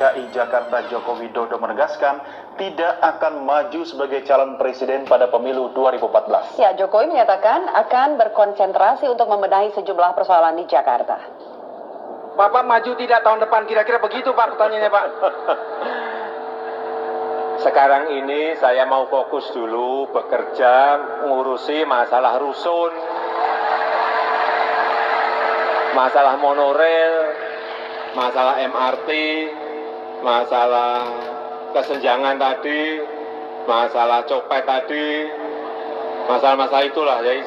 DKI Jakarta Joko Widodo menegaskan tidak akan maju sebagai calon presiden pada pemilu 2014. Ya, Jokowi menyatakan akan berkonsentrasi untuk membenahi sejumlah persoalan di Jakarta. Bapak maju tidak tahun depan, kira-kira begitu Pak pertanyaannya Pak? Sekarang ini saya mau fokus dulu bekerja ngurusi masalah rusun, masalah monorail, masalah MRT, masalah kesenjangan tadi, masalah copet tadi, masalah-masalah itulah. Jadi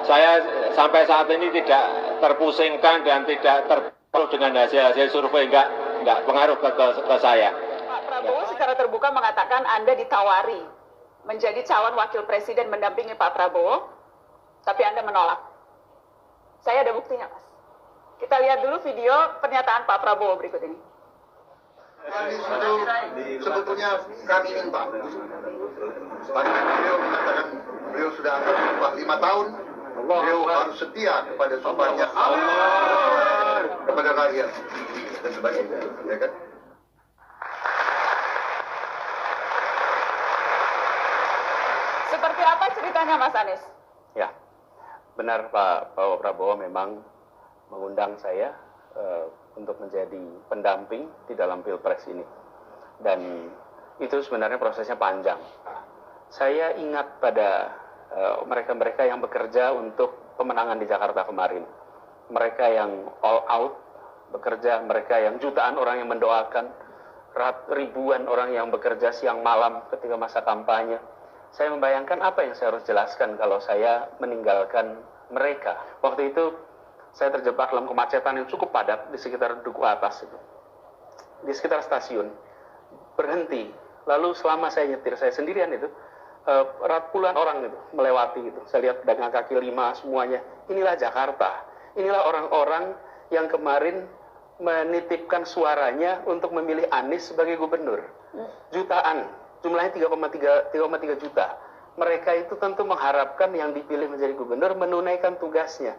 saya sampai saat ini tidak terpusingkan dan tidak terpengaruh dengan hasil survei, enggak pengaruh ke saya. Pak Prabowo secara terbuka mengatakan Anda ditawari menjadi calon wakil presiden mendampingi Pak Prabowo, tapi Anda menolak. Saya ada buktinya, Mas. Kita lihat dulu video pernyataan Pak Prabowo berikut ini. Sebetulnya kami minta. Beliau mengatakan beliau sudah berubah 5 tahun. Beliau harus setia kepada sumpahnya kepada rakyat dan sebagainya, ya kan? Seperti apa ceritanya, Mas Anies? Ya, benar Pak Prabowo memang mengundang saya untuk menjadi pendamping di dalam Pilpres ini. Dan itu sebenarnya prosesnya panjang. Saya ingat pada mereka-mereka yang bekerja untuk pemenangan di Jakarta kemarin. Mereka yang all out bekerja, mereka yang jutaan orang yang mendoakan, ribuan orang yang bekerja siang malam ketika masa kampanye. Saya membayangkan apa yang saya harus jelaskan kalau saya meninggalkan mereka. Waktu itu saya terjebak dalam kemacetan yang cukup padat di sekitar Duku Atas itu. Di sekitar stasiun. Berhenti. Lalu selama saya nyetir, saya sendirian itu, puluhan orang itu melewati itu. Saya lihat pedagang kaki lima semuanya. Inilah Jakarta. Inilah orang-orang yang kemarin menitipkan suaranya untuk memilih Anies sebagai gubernur. Jutaan. Jumlahnya 3,3 juta. Mereka itu tentu mengharapkan yang dipilih menjadi gubernur menunaikan tugasnya.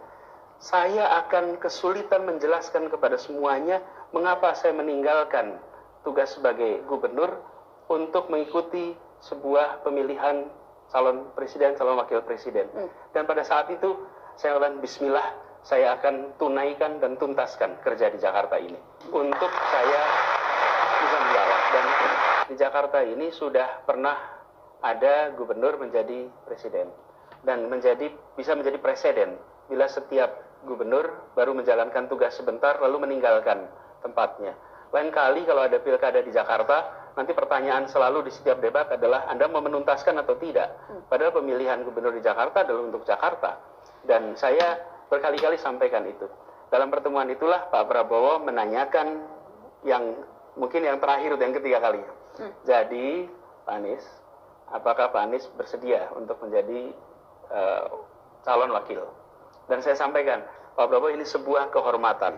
Saya akan kesulitan menjelaskan kepada semuanya mengapa saya meninggalkan tugas sebagai gubernur untuk mengikuti sebuah pemilihan calon presiden, calon wakil presiden. Dan pada saat itu saya bilang bismillah, saya akan tunaikan dan tuntaskan kerja di Jakarta ini untuk saya bisa menjawab. Dan di Jakarta ini sudah pernah ada gubernur menjadi presiden dan bisa menjadi presiden bila setiap gubernur baru menjalankan tugas sebentar lalu meninggalkan tempatnya. Lain kali kalau ada pilkada di Jakarta, nanti pertanyaan selalu di setiap debat adalah Anda mau menuntaskan atau tidak. Padahal pemilihan gubernur di Jakarta adalah untuk Jakarta. Dan saya berkali-kali sampaikan itu. Dalam pertemuan itulah Pak Prabowo menanyakan yang mungkin yang terakhir, yang ketiga kali. Jadi Pak Anies, apakah Pak Anies bersedia untuk menjadi calon wakil? Dan saya sampaikan, Pak Prabowo ini sebuah kehormatan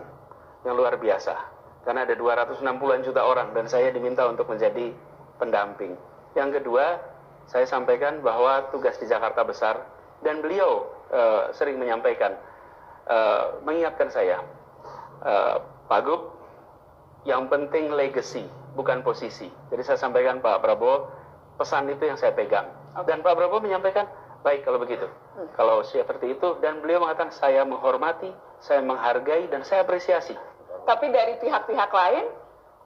yang luar biasa. Karena ada 260-an juta orang dan saya diminta untuk menjadi pendamping. Yang kedua, saya sampaikan bahwa tugas di Jakarta besar dan beliau sering menyampaikan, mengingatkan saya, Pak Gub, yang penting legacy, bukan posisi. Jadi saya sampaikan Pak Prabowo, pesan itu yang saya pegang. Dan Pak Prabowo menyampaikan, baik kalau begitu. Kalau seperti itu, dan beliau mengatakan saya menghormati, saya menghargai, dan saya apresiasi. Tapi dari pihak-pihak lain,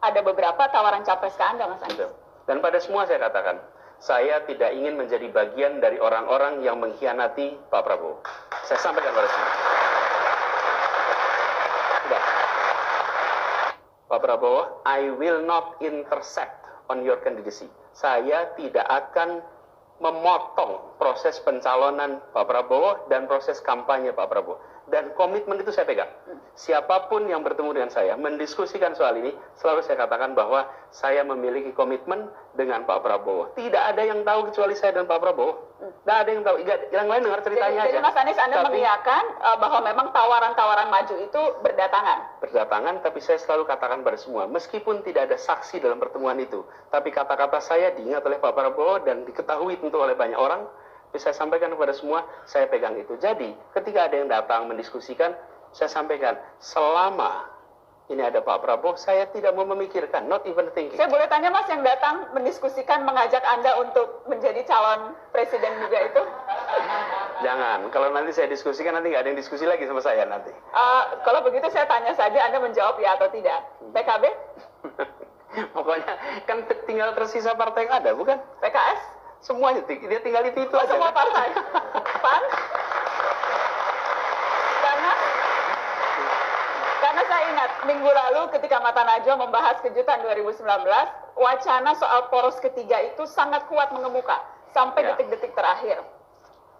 ada beberapa tawaran capres ke Anda, Mas Anies. Dan pada semua saya katakan, saya tidak ingin menjadi bagian dari orang-orang yang mengkhianati Pak Prabowo. Saya sampaikan pada semua. Sudah. Pak Prabowo, I will not intersect on your candidacy. Saya tidak akan memotong proses pencalonan Pak Prabowo dan proses kampanye Pak Prabowo. Dan komitmen itu saya pegang. Siapapun yang bertemu dengan saya, mendiskusikan soal ini, selalu saya katakan bahwa saya memiliki komitmen dengan Pak Prabowo. Tidak ada yang tahu kecuali saya dan Pak Prabowo. Tidak ada yang tahu. Yang lain dengar ceritanya aja. Jadi Mas Anies, Anda mengiyakan bahwa memang tawaran-tawaran maju itu berdatangan? Berdatangan, tapi saya selalu katakan pada semua, meskipun tidak ada saksi dalam pertemuan itu, tapi kata-kata saya diingat oleh Pak Prabowo dan diketahui tentu oleh banyak orang, saya sampaikan kepada semua, saya pegang itu. Jadi, ketika ada yang datang mendiskusikan, saya sampaikan, selama ini ada Pak Prabowo, saya tidak mau memikirkan, not even thinking. Saya boleh tanya Mas, yang datang mendiskusikan, mengajak Anda untuk menjadi calon presiden juga itu? Jangan, kalau nanti saya diskusikan, nanti nggak ada yang diskusi lagi sama saya nanti. Kalau begitu saya tanya saja, Anda menjawab ya atau tidak. PKB? Pokoknya, kan tinggal tersisa partai yang ada, bukan? PKS? Semuanya, dia tinggal itu Oh, aja. semua kan? partai? PAN? Karena saya ingat minggu lalu ketika Mata Najwa membahas kejutan 2019, wacana soal poros ketiga itu sangat kuat mengemuka sampai Ya. detik-detik terakhir.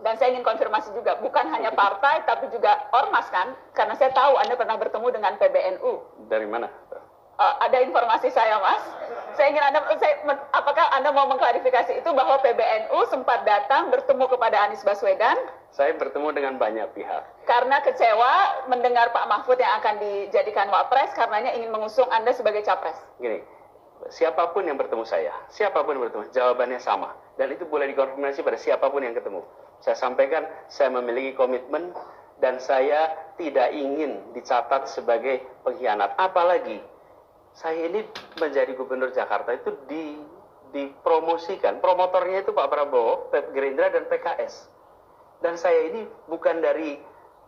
Dan saya ingin konfirmasi juga, bukan hanya partai tapi juga ormas kan? Karena saya tahu Anda pernah bertemu dengan PBNU. Dari mana? Ada informasi saya, Mas. Saya ingin apakah Anda mau mengklarifikasi itu bahwa PBNU sempat datang bertemu kepada Anies Baswedan Saya bertemu dengan banyak pihak. karena kecewa mendengar Pak Mahfud yang akan dijadikan wapres karenanya ingin mengusung Anda sebagai capres. Gini, siapapun yang bertemu saya, siapapun yang bertemu, jawabannya sama. Dan itu boleh dikonfirmasi pada siapapun yang ketemu. Saya sampaikan, saya memiliki komitmen dan saya tidak ingin dicatat sebagai pengkhianat. Apalagi, saya ini menjadi gubernur Jakarta itu dipromosikan. Promotornya itu Pak Prabowo, Gerindra, dan PKS. Dan saya ini bukan dari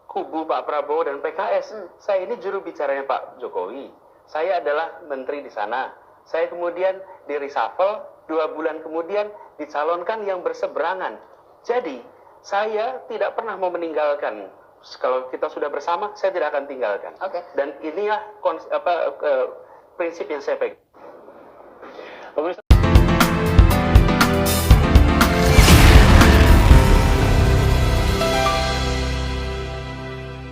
kubu Pak Prabowo dan PKS. Saya ini juru bicaranya Pak Jokowi. Saya adalah menteri di sana. Saya kemudian di reshuffle, 2 bulan kemudian dicalonkan yang berseberangan. Jadi, saya tidak pernah mau meninggalkan. Kalau kita sudah bersama, saya tidak akan tinggalkan. Oke. Dan inilah prinsip yang saya pegang. Pemirsa,